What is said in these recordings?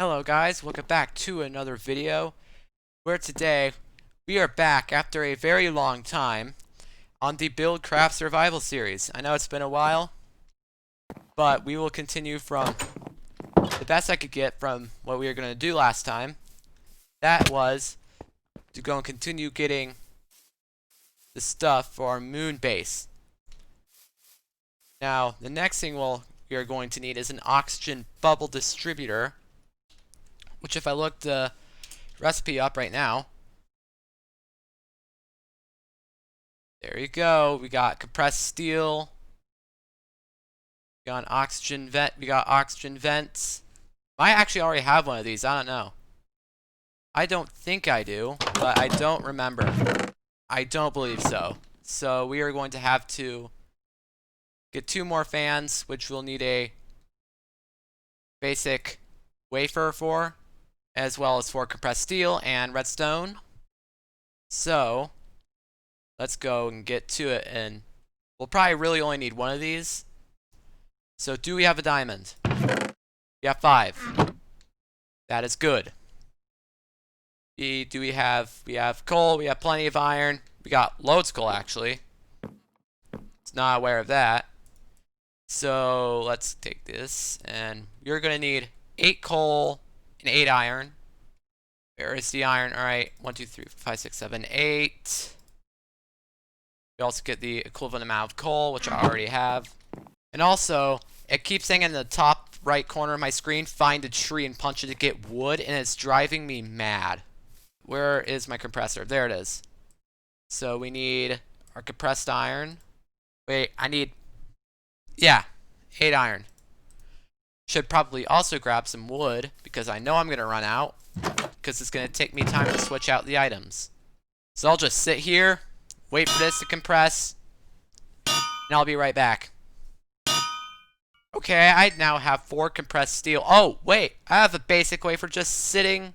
Hello guys, welcome back to another video where today we are back after a very long time on the Build Craft Survival series. I know it's been a while, but we will continue from the best I could get from what we were going to do last time. That was to go and continue getting the stuff for our moon base. Now, the next thing we are going to need is an oxygen bubble distributor, which if I look the recipe up right now, there you go. We got compressed steel. We got an oxygen vent. We got oxygen vents. I actually already have one of these. I don't know. I don't think I do, but I don't remember. I don't believe so. So we are going to have to get 2 more fans, which we'll need a basic wafer for, as well as 4 compressed steel and redstone. So let's go and get to it, and we'll probably really only need 1 of these. So do we have a diamond? We have 5. That is good. We have coal, we have plenty of iron. We got loads of coal actually. It's not aware of that. So let's take this, and you're gonna need 8 coal and 8 iron. Where is the iron? Alright, 1, 2, 3, 4, 5, 6, 7, 8. We also get the equivalent amount of coal, which I already have. And also, it keeps saying in the top right corner of my screen, find a tree and punch it to get wood, and it's driving me mad. Where is my compressor? There it is. So we need our compressed iron. Wait, I need, yeah, 8 iron. Should probably also grab some wood, because I know I'm going to run out, because it's going to take me time to switch out the items. So I'll just sit here, wait for this to compress, and I'll be right back. Okay, I now have 4 compressed steel. Oh, wait, I have a basic wafer just sitting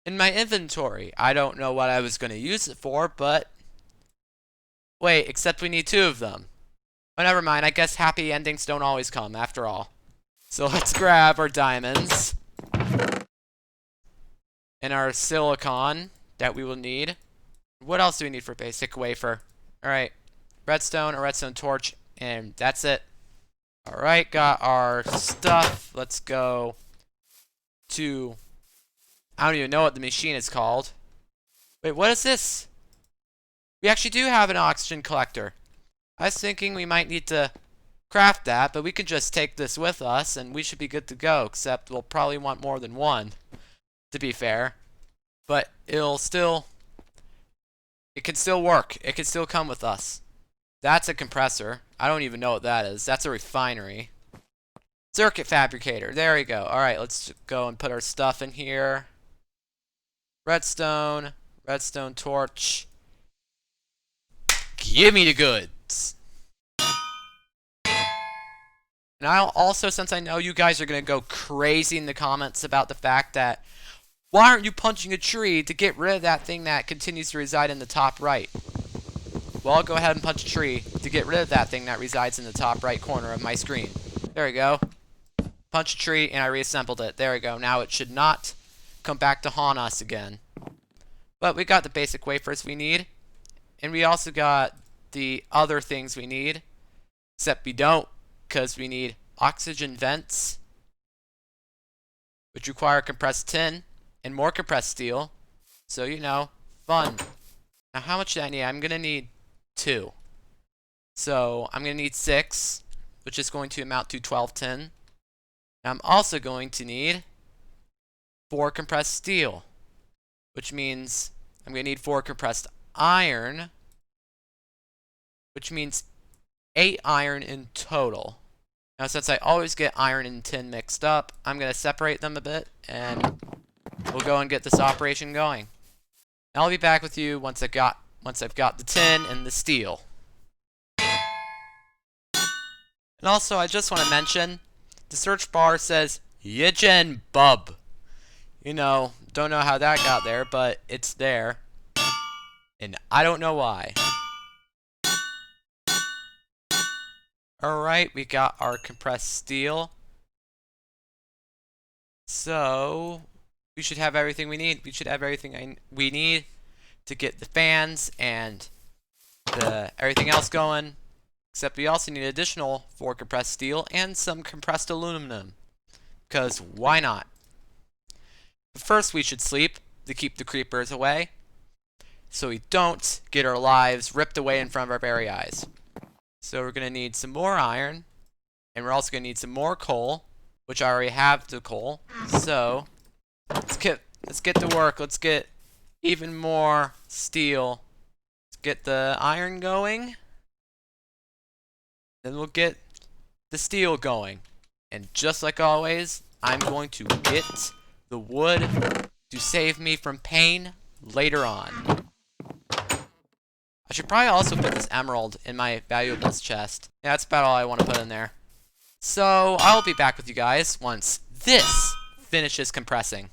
in my inventory. I don't know what I was going to use it for, but wait, except we need 2 of them. Oh, never mind, I guess happy endings don't always come, after all. So let's grab our diamonds and our silicon that we will need. What else do we need for basic wafer? Alright, redstone, a redstone torch, and that's it. Alright, got our stuff. Let's go to, I don't even know what the machine is called. Wait, what is this? We actually do have an oxygen collector. I was thinking we might need to craft that, but we can just take this with us and we should be good to go, except we'll probably want more than 1, to be fair. But it can still work. It can still come with us. That's a compressor. I don't even know what that is. That's a refinery. Circuit fabricator. There we go. Alright, let's go and put our stuff in here. Redstone. Redstone torch. Give me the goods. And I'll also, since I know you guys are going to go crazy in the comments about the fact that, why aren't you punching a tree to get rid of that thing that continues to reside in the top right? Well, I'll go ahead and punch a tree to get rid of that thing that resides in the top right corner of my screen. There we go. Punch a tree, and I reassembled it. There we go. Now it should not come back to haunt us again. But we got the basic wafers we need. And we also got the other things we need. Except we don't, because we need oxygen vents, which require compressed tin and more compressed steel. So, you know, fun. Now, how much do I need? I'm going to need 2. So, I'm going to need 6, which is going to amount to 12 tin. Now, I'm also going to need 4 compressed steel, which means I'm going to need 4 compressed iron, which means 8 iron in total. Now, since I always get iron and tin mixed up, I'm going to separate them a bit, and we'll go and get this operation going. Now, I'll be back with you once I've got the tin and the steel. And also, I just want to mention, the search bar says Yijin Bub. You know, don't know how that got there, but it's there. And I don't know why. Alright, we got our compressed steel. So we should have everything we need. We should have everything we need to get the fans and everything else going. Except we also need additional 4 compressed steel and some compressed aluminum. Because why not? But first we should sleep to keep the creepers away, so we don't get our lives ripped away in front of our very eyes. So we're going to need some more iron, and we're also going to need some more coal, which I already have the coal. So let's get to work. Let's get even more steel. Let's get the iron going. Then we'll get the steel going. And just like always, I'm going to get the wood to save me from pain later on. I should probably also put this emerald in my valuables chest. Yeah, that's about all I want to put in there. So I'll be back with you guys once this finishes compressing.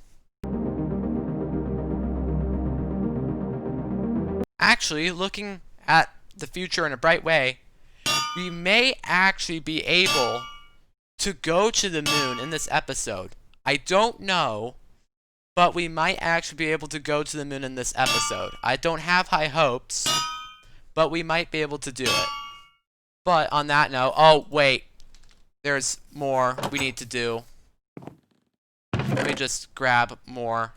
Actually, looking at the future in a bright way, we may actually be able to go to the moon in this episode. I don't know, but we might actually be able to go to the moon in this episode. I don't have high hopes, but we might be able to do it. But on that note, oh wait, there's more we need to do. Let me just grab more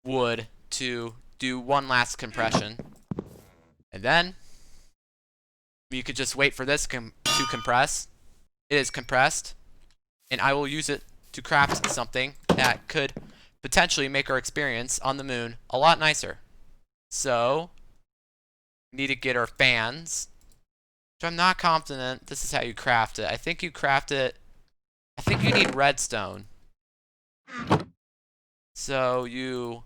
wood to do one last compression. And then you could just wait for this to compress. It is compressed, and I will use it to craft something that could potentially make our experience on the moon a lot nicer. So, we need to get our fans, which I'm not confident this is how you craft it. I think you need redstone. So you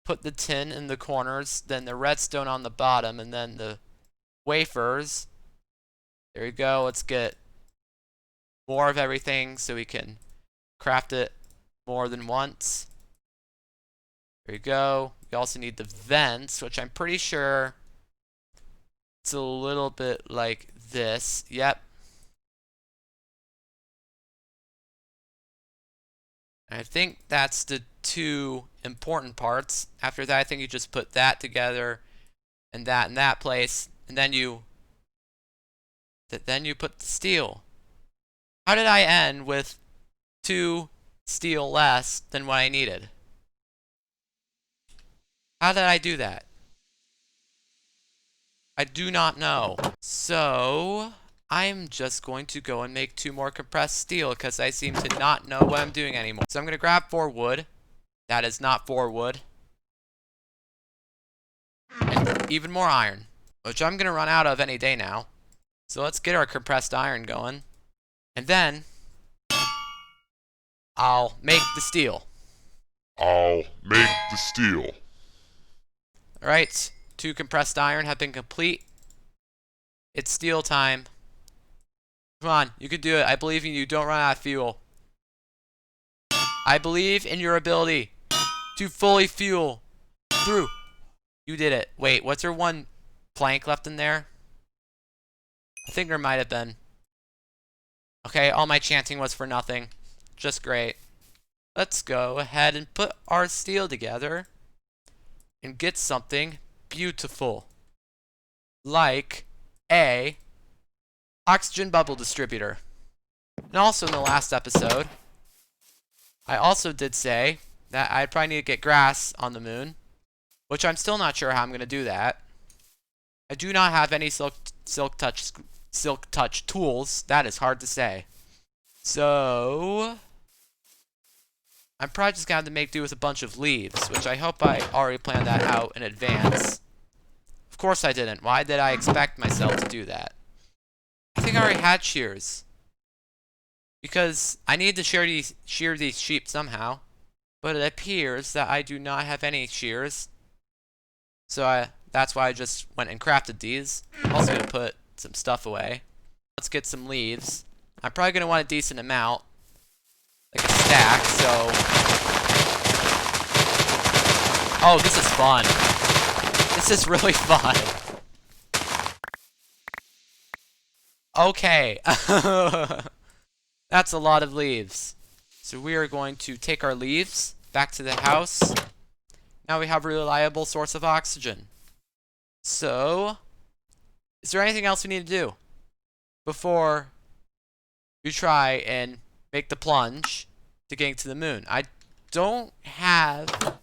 put the tin in the corners, then the redstone on the bottom, and then the wafers. There you go. Let's get more of everything so we can craft it more than once. There you go. We also need the vents, which I'm pretty sure it's a little bit like this. Yep. I think that's the 2 important parts. After that, I think you just put that together and that in that place, and then you put the steel. How did I end with 2 steel less than what I needed? How did I do that? I do not know. So I'm just going to go and make 2 more compressed steel because I seem to not know what I'm doing anymore. So I'm going to grab 4 wood. That is not 4 wood. And even more iron, which I'm going to run out of any day now. So let's get our compressed iron going. And then I'll make the steel. Alright, 2 compressed iron have been complete. It's steel time. Come on, you can do it. I believe in you. Don't run out of fuel. I believe in your ability to fully fuel through. You did it. Wait, was there 1 plank left in there? I think there might have been. Okay, all my chanting was for nothing. Just great. Let's go ahead and put our steel together and get something beautiful, like a oxygen bubble distributor. And also in the last episode, I also did say that I'd probably need to get grass on the moon, which I'm still not sure how I'm going to do that. I do not have any silk touch tools. That is hard to say. So I'm probably just going to have to make do with a bunch of leaves, which I hope I already planned that out in advance. Of course I didn't. Why did I expect myself to do that? I think I already had shears, because I need to shear these sheep somehow. But it appears that I do not have any shears. So that's why I just went and crafted these. I'm also going to put some stuff away. Let's get some leaves. I'm probably going to want a decent amount, like a stack, so... Oh, this is fun. This is really fun. Okay. That's a lot of leaves. So we are going to take our leaves back to the house. Now we have a reliable source of oxygen. So, is there anything else we need to do before we try and make the plunge to getting to the moon? I don't have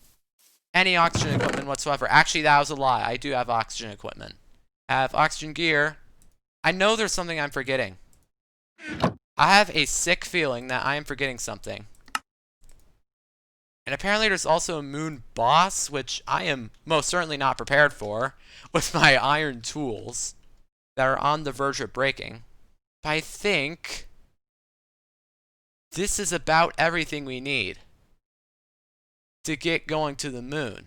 any oxygen equipment whatsoever. Actually, that was a lie. I do have oxygen equipment. I have oxygen gear. I know there's something I'm forgetting. I have a sick feeling that I am forgetting something. And apparently there's also a moon boss, which I am most certainly not prepared for with my iron tools that are on the verge of breaking. But I think this is about everything we need to get going to the moon.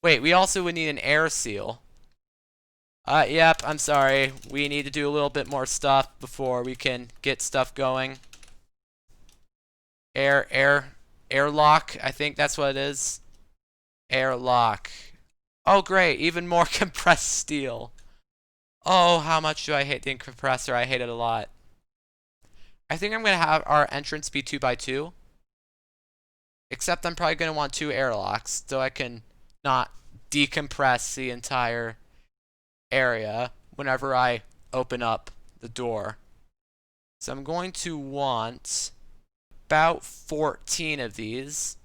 Wait, we also would need an air seal. Yep, I'm sorry. We need to do a little bit more stuff before we can get stuff going. Airlock, I think that's what it is. Airlock. Oh, great, even more compressed steel. Oh, how much do I hate the compressor? I hate it a lot. I think I'm going to have our entrance be 2x2. Except I'm probably going to want 2 airlocks, so I can not decompress the entire area whenever I open up the door. So I'm going to want about 14 of these.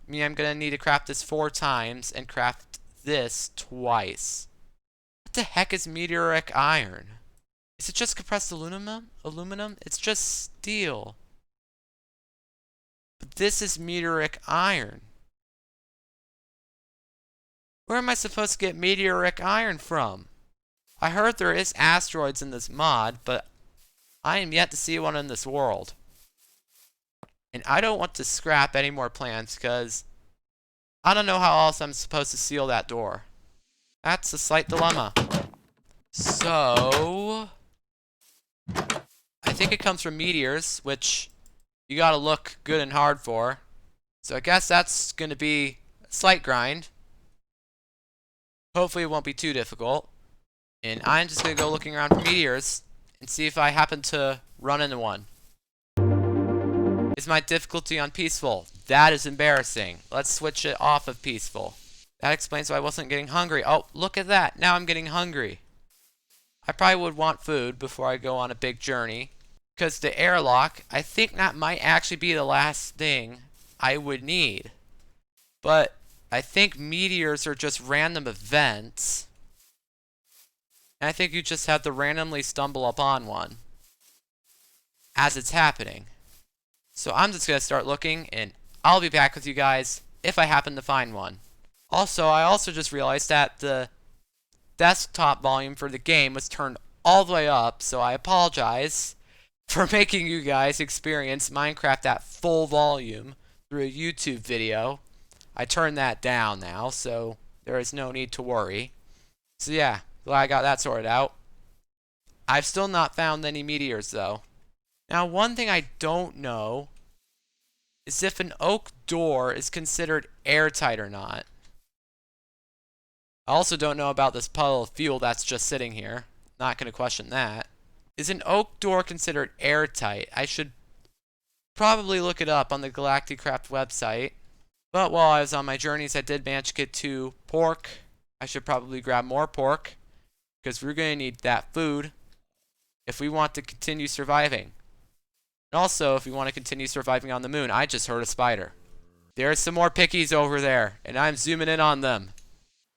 I mean, I'm going to need to craft this 4 times and craft this twice. What the heck is meteoric iron? Is it just compressed aluminum? It's just steel. But this is meteoric iron. Where am I supposed to get meteoric iron from? I heard there is asteroids in this mod, but I am yet to see one in this world. And I don't want to scrap any more plants because I don't know how else I'm supposed to seal that door. That's a slight dilemma. So, I think it comes from meteors, which you gotta look good and hard for. So I guess that's gonna be a slight grind. Hopefully it won't be too difficult. And I'm just gonna go looking around for meteors and see if I happen to run into one. Is my difficulty on peaceful? That is embarrassing. Let's switch it off of peaceful. That explains why I wasn't getting hungry. Oh, look at that. Now I'm getting hungry. I probably would want food before I go on a big journey. Because the airlock, I think that might actually be the last thing I would need. But I think meteors are just random events. And I think you just have to randomly stumble upon one as it's happening. So I'm just going to start looking, and I'll be back with you guys if I happen to find one. Also, I also just realized that the desktop volume for the game was turned all the way up, so I apologize for making you guys experience Minecraft at full volume through a YouTube video. I turned that down now, so there is no need to worry. So yeah, glad I got that sorted out. I've still not found any meteors, though. Now, one thing I don't know is if an oak door is considered airtight or not. I also don't know about this puddle of fuel that's just sitting here. Not going to question that. Is an oak door considered airtight? I should probably look it up on the Galacticraft website. But while I was on my journeys, I did manage to get to pork. I should probably grab more pork, because we're going to need that food if we want to continue surviving. And also, if we want to continue surviving on the moon. I just heard a spider. There's some more pickies over there, and I'm zooming in on them.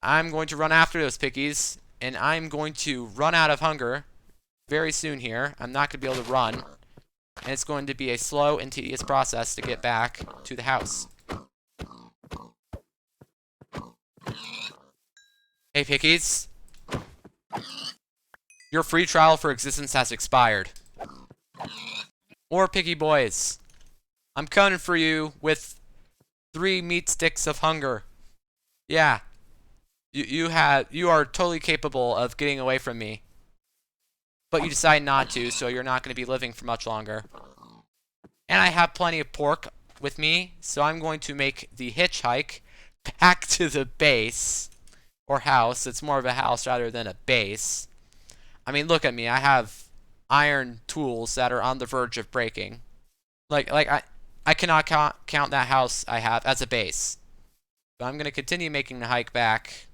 I'm going to run after those pickies, and I'm going to run out of hunger very soon here. I'm not going to be able to run, and it's going to be a slow and tedious process to get back to the house. Hey, pickies. Your free trial for existence has expired. More picky boys. I'm coming for you with 3 meat sticks of hunger. Yeah. You are totally capable of getting away from me. But you decide not to, so you're not going to be living for much longer. And I have plenty of pork with me, so I'm going to make the hitchhike back to the base. Or house. It's more of a house rather than a base. I mean, look at me. I have iron tools that are on the verge of breaking. Like I cannot count that house I have as a base. But I'm going to continue making the hike back.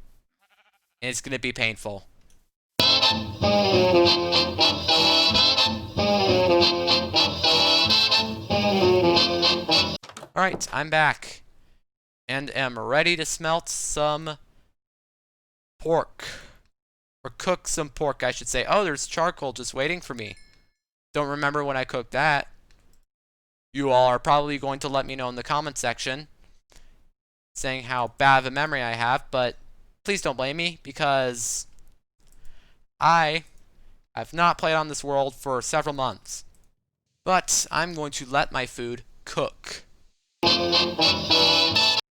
And it's going to be painful. Alright, I'm back. And am ready to smelt some pork. Or cook some pork, I should say. Oh, there's charcoal just waiting for me. Don't remember when I cooked that. You all are probably going to let me know in the comment section, saying how bad of a memory I have, but please don't blame me, because I have not played on this world for several months. But I'm going to let my food cook.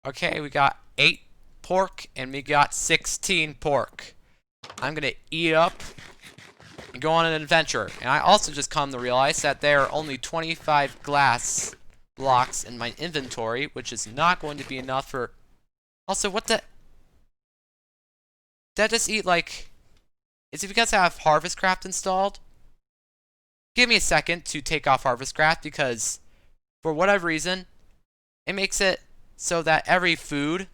Okay, we got 8 pork, and we got 16 pork. I'm going to eat up and go on an adventure. And I also just come to realize that there are only 25 glass blocks in my inventory, which is not going to be enough for... Also, what the... Did I just eat, like... Is it because I have HarvestCraft installed? Give me a second to take off HarvestCraft, because for whatever reason, it makes it so that every food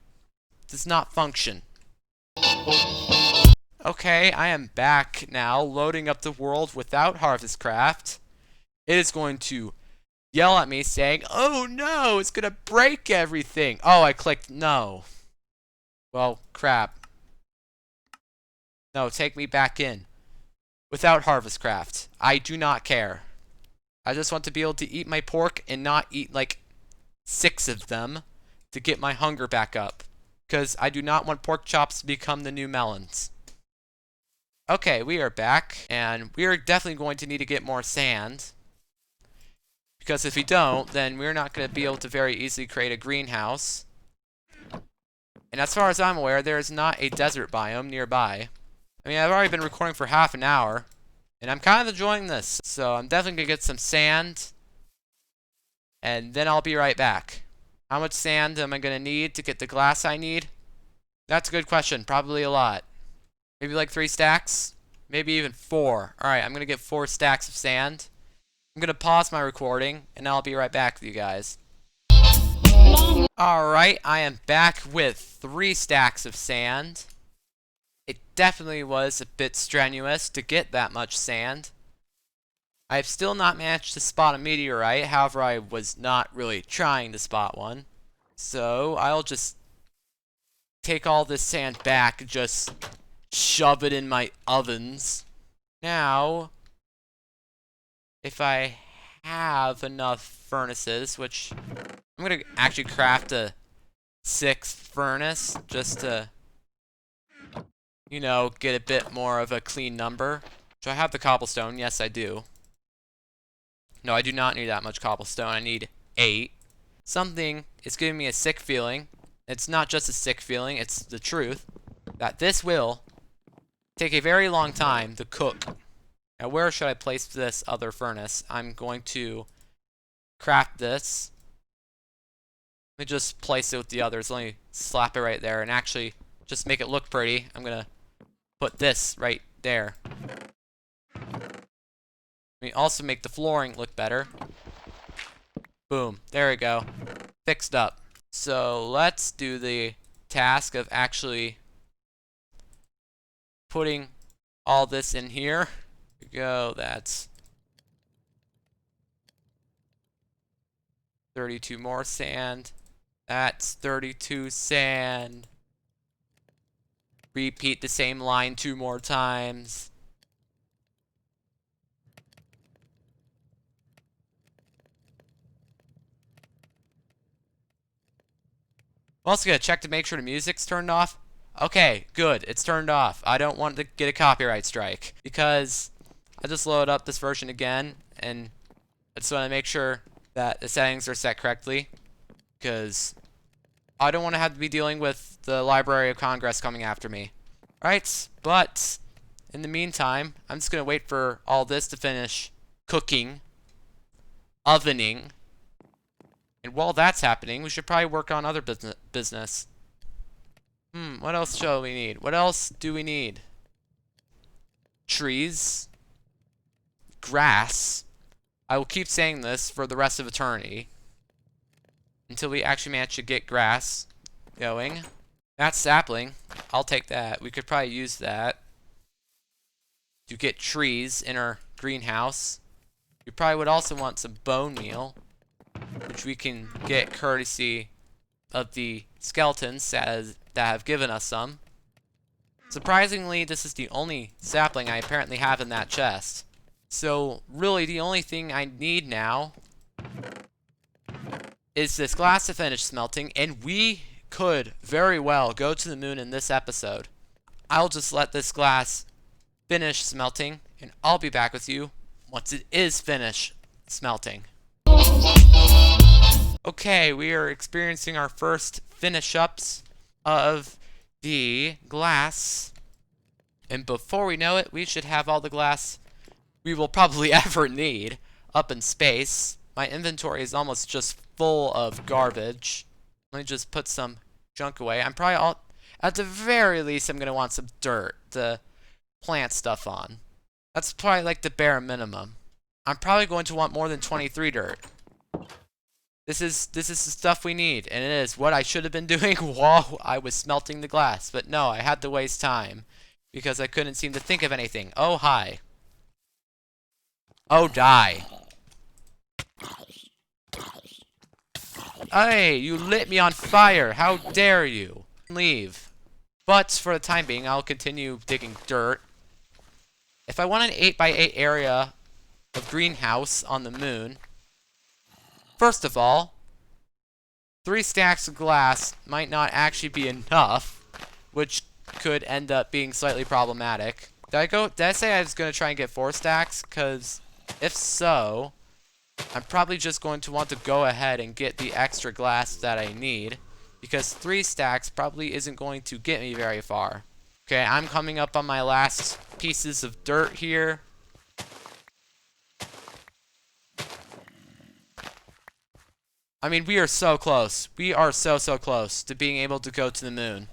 does not function. Okay, I am back now, loading up the world without HarvestCraft. It is going to yell at me saying, "Oh no, it's gonna break everything." Oh, I clicked no. Well, crap. No, take me back in. Without HarvestCraft. I do not care. I just want to be able to eat my pork and not eat like 6 of them to get my hunger back up. Because I do not want pork chops to become the new melons. Okay, we are back, and we are definitely going to need to get more sand. Because if we don't, then we're not going to be able to very easily create a greenhouse. And as far as I'm aware, there is not a desert biome nearby. I mean, I've already been recording for half an hour, and I'm kind of enjoying this. So I'm definitely going to get some sand, and then I'll be right back. How much sand am I going to need to get the glass I need? That's a good question. Probably a lot. Maybe like 3 stacks? Maybe even 4. Alright, I'm going to get 4 stacks of sand. I'm going to pause my recording, and I'll be right back with you guys. Alright, I am back with 3 stacks of sand. It definitely was a bit strenuous to get that much sand. I've still not managed to spot a meteorite, however I was not really trying to spot one. So, I'll just take all this sand back and just shove it in my ovens. Now, if I have enough furnaces, which I'm going to actually craft a 6th furnace just to, you know, get a bit more of a clean number. Do I have the cobblestone? Yes, I do. No, I do not need that much cobblestone. I need 8. Something is giving me a sick feeling. It's not just a sick feeling, it's the truth. That this will take a very long time to cook. Now, where should I place this other furnace? I'm going to craft this. Let me just place it with the others. Let me slap it right there and actually just make it look pretty. I'm going to put this right there. Let me also make the flooring look better. Boom. There we go. Fixed up. So let's do the task of actually putting all this in here. There we go. That's 32 more sand. That's 32 sand. Repeat the same line 2 more times. I'm also going to check to make sure the music's turned off. Okay, good. It's turned off. I don't want to get a copyright strike because I just loaded up this version again, and I just want to make sure that the settings are set correctly because I don't want to have to be dealing with the Library of Congress coming after me. Alright, but in the meantime, I'm just going to wait for all this to finish cooking, ovening. And while that's happening, we should probably work on other business. What else shall we need? What else do we need? Trees. Grass. I will keep saying this for the rest of eternity. until we actually manage to get grass going. That's sapling. I'll take that. We could probably use that to get trees in our greenhouse. We probably would also want some bone meal, which we can get courtesy of the skeletons that have given us some. Surprisingly, this is the only sapling I apparently have in that chest. So really the only thing I need now is this glass to finish smelting, and we could very well go to the moon in this episode. I'll just let this glass finish smelting, and I'll be back with you once it is finished smelting. Okay, we are experiencing our first finish ups of the glass, and before we know it, we should have all the glass we will probably ever need up in space. My inventory is almost just full of garbage. Let me just put some junk away. I'm probably at the very least, I'm gonna want some dirt to plant stuff on. That's probably like the bare minimum. I'm probably going to want more than 23 dirt. This is the stuff we need, and it is what I should have been doing while I was smelting the glass. But no, I had to waste time because I couldn't seem to think of anything. Oh, hi. Oh, die. Hey, you lit me on fire. How dare you? Leave. But for the time being, I'll continue digging dirt. If I want an 8x8 area of greenhouse on the moon, first of all, 3 stacks of glass might not actually be enough, which could end up being slightly problematic. Did I say I was going to try and get 4 stacks? Because if so, I'm probably just going to want to go ahead and get the extra glass that I need, because 3 stacks probably isn't going to get me very far. Okay, I'm coming up on my last pieces of dirt here. I mean, we are so close. We are so close to being able to go to the moon.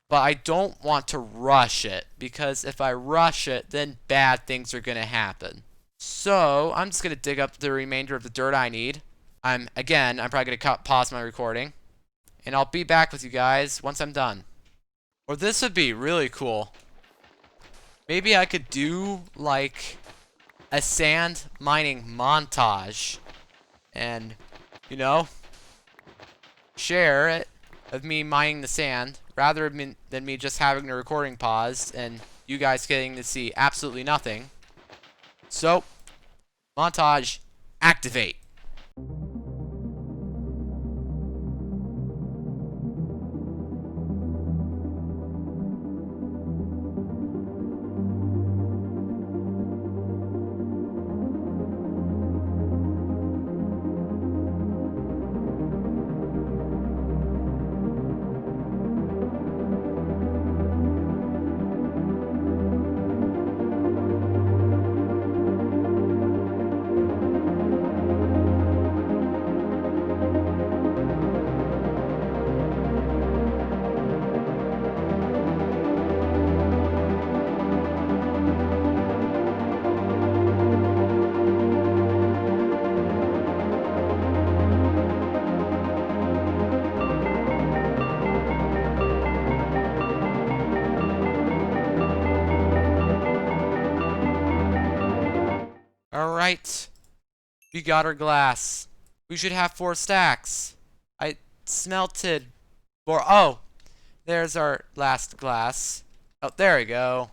But I don't want to rush it, because if I rush it, then bad things are going to happen. So, I'm just going to dig up the remainder of the dirt I need. I'm probably going to pause my recording. And I'll be back with you guys once I'm done. Or this would be really cool. Maybe I could do, like, a sand mining montage. And, you know, share it of me mining the sand, rather than me just having the recording paused and you guys getting to see absolutely nothing. So, montage, activate. Alright, we got our glass. We should have 4 stacks. I smelted 4. Oh, there's our last glass. Oh, there we go.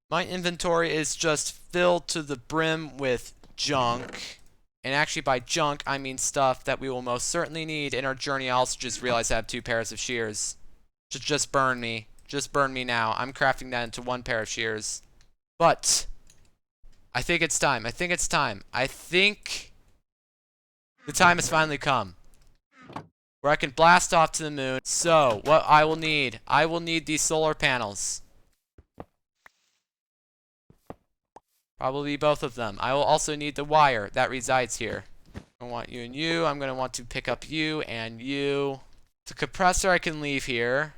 My inventory is just filled to the brim with junk. And actually by junk, I mean stuff that we will most certainly need in our journey. I also just realized I have 2 pairs of shears. Just burn me. Just burn me now. I'm crafting that into 1 pair of shears. But I think it's time. I think the time has finally come where I can blast off to the moon. So, what I will need these solar panels. Probably both of them. I will also need the wire that resides here. I want you and you. I'm going to want to pick up you and you. The compressor I can leave here.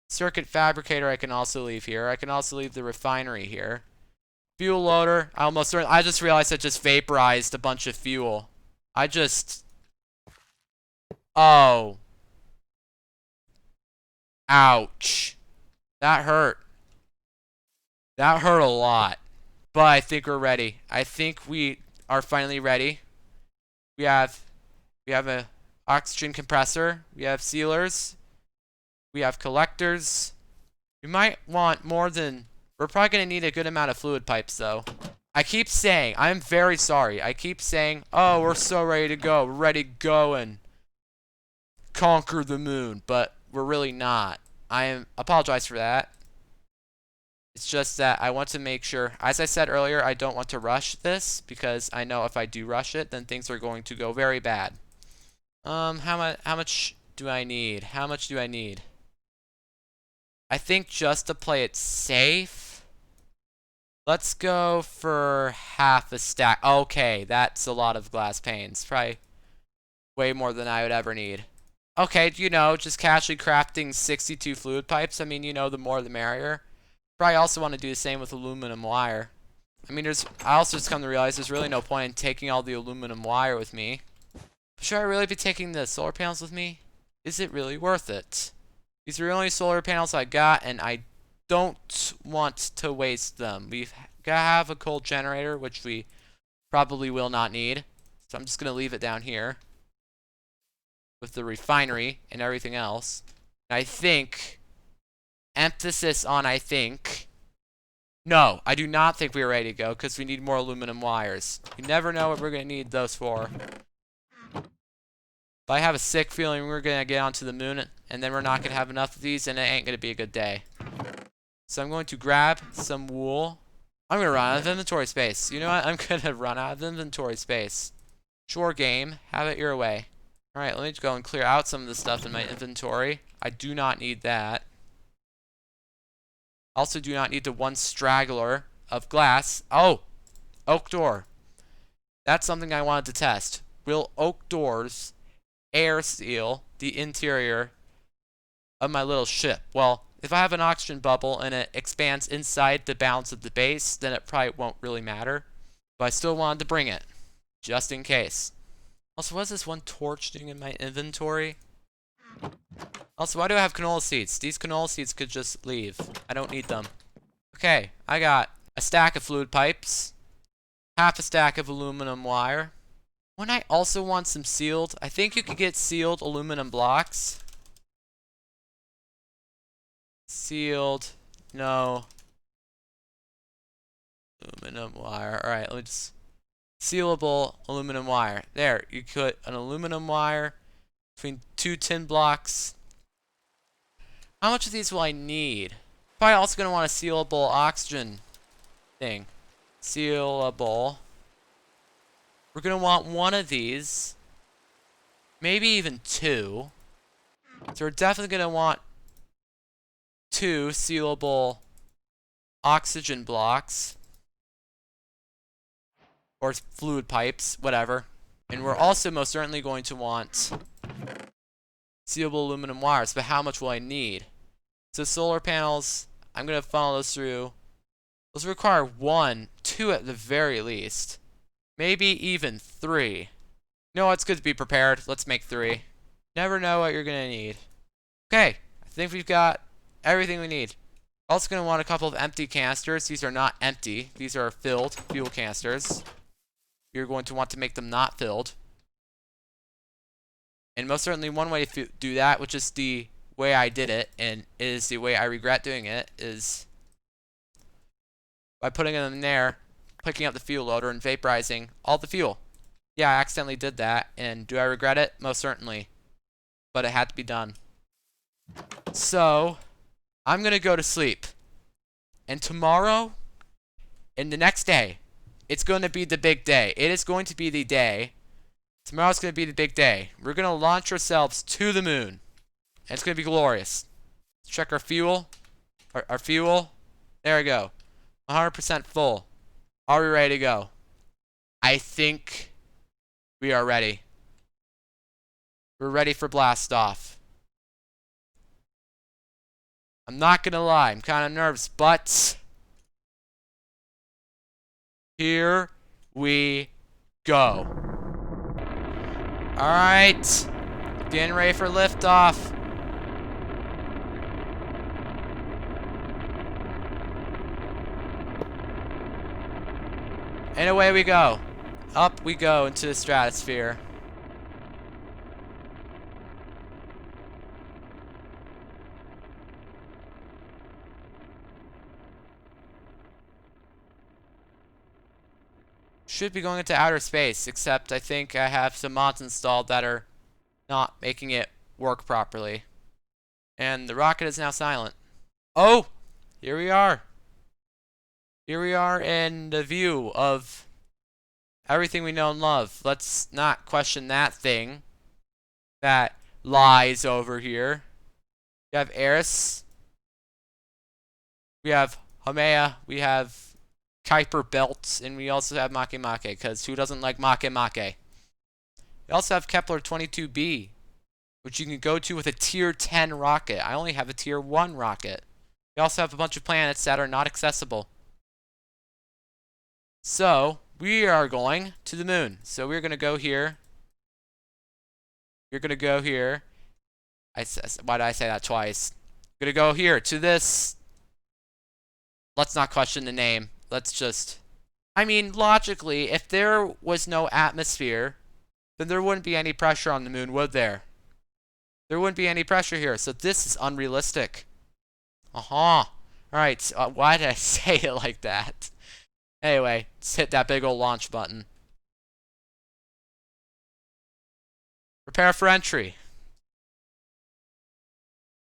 Circuit fabricator I can also leave here. I can also leave the refinery here. Fuel loader. I just realized I just vaporized a bunch of fuel. I just... Oh. Ouch. That hurt. That hurt a lot. But I think we're ready. I think we are finally ready. We have a oxygen compressor. We have sealers. We have collectors. We might want more than... We're probably going to need a good amount of fluid pipes, though. I keep saying, I'm very sorry. I keep saying, oh, we're so ready to go. We're ready to go and conquer the moon. But we're really not. Apologize for that. It's just that I want to make sure, as I said earlier, I don't want to rush this, because I know if I do rush it, then things are going to go very bad. How much do I need? How much do I need? I think just to play it safe, let's go for half a stack. Okay, that's a lot of glass panes. Probably way more than I would ever need. Okay, just casually crafting 62 fluid pipes. I mean, the more the merrier. Probably also want to do the same with aluminum wire. I mean, I also just come to realize there's really no point in taking all the aluminum wire with me. Should I really be taking the solar panels with me? Is it really worth it? These are the only solar panels I got, and I don't want to waste them. We've got to have a coal generator, which we probably will not need. So I'm just going to leave it down here with the refinery and everything else. And I think... Emphasis on I think. No, I do not think we are ready to go, because we need more aluminum wires. You never know what we're going to need those for. But I have a sick feeling we're going to get onto the moon, and then we're not going to have enough of these, and it ain't going to be a good day. So I'm going to grab some wool. I'm going to run out of inventory space. You know what? I'm going to run out of inventory space. Sure, game. Have it your way. Alright, let me just go and clear out some of the stuff in my inventory. I do not need that. Also do not need the one straggler of glass. Oh! Oak door. That's something I wanted to test. Will oak doors air seal the interior of my little ship? Well, if I have an oxygen bubble and it expands inside the bounds of the base, then it probably won't really matter. But I still wanted to bring it, just in case. Also, what is this one torch doing in my inventory? Also, why do I have canola seeds? These canola seeds could just leave. I don't need them. Okay, I got a stack of fluid pipes, half a stack of aluminum wire. When I also want some sealed, I think you could get sealed aluminum blocks. Sealed, no. Aluminum wire. Alright, let me just... Sealable aluminum wire. There, you put an aluminum wire between 2 tin blocks. How much of these will I need? Probably also going to want a sealable oxygen thing. Sealable. We're going to want one of these. Maybe even 2. So we're definitely going to want 2 sealable oxygen blocks. Or fluid pipes, whatever. And we're also most certainly going to want sealable aluminum wires, but how much will I need? So solar panels, I'm going to funnel those through. Those require 1, 2 at the very least. Maybe even 3. No, it's good to be prepared. Let's make 3. Never know what you're going to need. Okay, I think we've got everything we need. Also going to want a couple of empty canisters. These are not empty. These are filled fuel canisters. You're going to want to make them not filled. And most certainly one way to do that, which is the way I did it, and is the way I regret doing it, is by putting them in there, picking up the fuel loader, and vaporizing all the fuel. Yeah, I accidentally did that, and do I regret it? Most certainly. But it had to be done. So, I'm going to go to sleep. And tomorrow, and the next day, it's going to be the big day. It is going to be the day. Tomorrow's going to be the big day. We're going to launch ourselves to the moon. And it's going to be glorious. Let's check our fuel. Our fuel. There we go. 100% full. Are we ready to go? I think we are ready. We're ready for blast off. I'm not going to lie. I'm kind of nervous, but here we go. Alright. Getting ready for liftoff. And away we go. Up we go into the stratosphere. Should be going into outer space, except I think I have some mods installed that are not making it work properly. And the rocket is now silent. Oh! Here we are. Here we are in the view of everything we know and love. Let's not question that thing that lies over here. We have Eris. We have Haumea. We have Kuiper Belt. And we also have Makemake, because who doesn't like Makemake? We also have Kepler 22b, which you can go to with a tier 10 rocket. I only have a tier 1 rocket. We also have a bunch of planets that are not accessible. So, we are going to the moon. So we're going to go here. You're going to go here. Why did I say that twice? We're going to go here to this. Let's not question the name. Let's just... I mean, logically, if there was no atmosphere, then there wouldn't be any pressure on the moon, would there? There wouldn't be any pressure here. So this is unrealistic. Alright, why did I say it like that? Anyway, let's hit that big old launch button. Prepare for entry.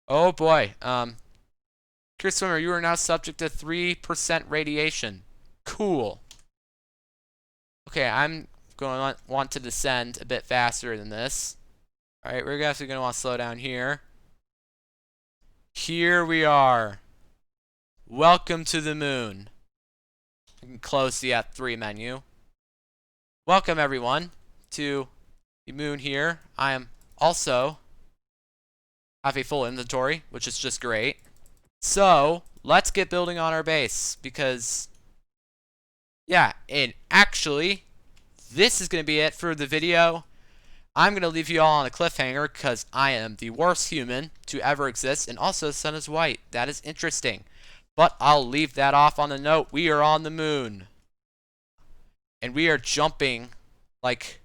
Oh boy. Curious Swimmer, you are now subject to 3% radiation. Cool. Okay, I'm going to want to descend a bit faster than this. Alright, we're actually going to want to slow down here. Here we are. Welcome to the moon. I can close the F3 menu. Welcome everyone to the moon here. I am also have a full inventory, which is just great. So, let's get building on our base, because, yeah, and actually, this is going to be it for the video. I'm going to leave you all on a cliffhanger, because I am the worst human to ever exist, and also the sun is white. That is interesting. But I'll leave that off on the note. We are on the moon. And we are jumping like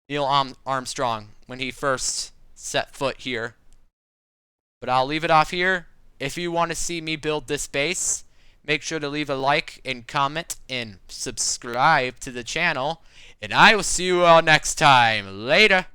Neil Armstrong when he first set foot here. But I'll leave it off here. If you want to see me build this base, make sure to leave a like and comment and subscribe to the channel. And I will see you all next time. Later.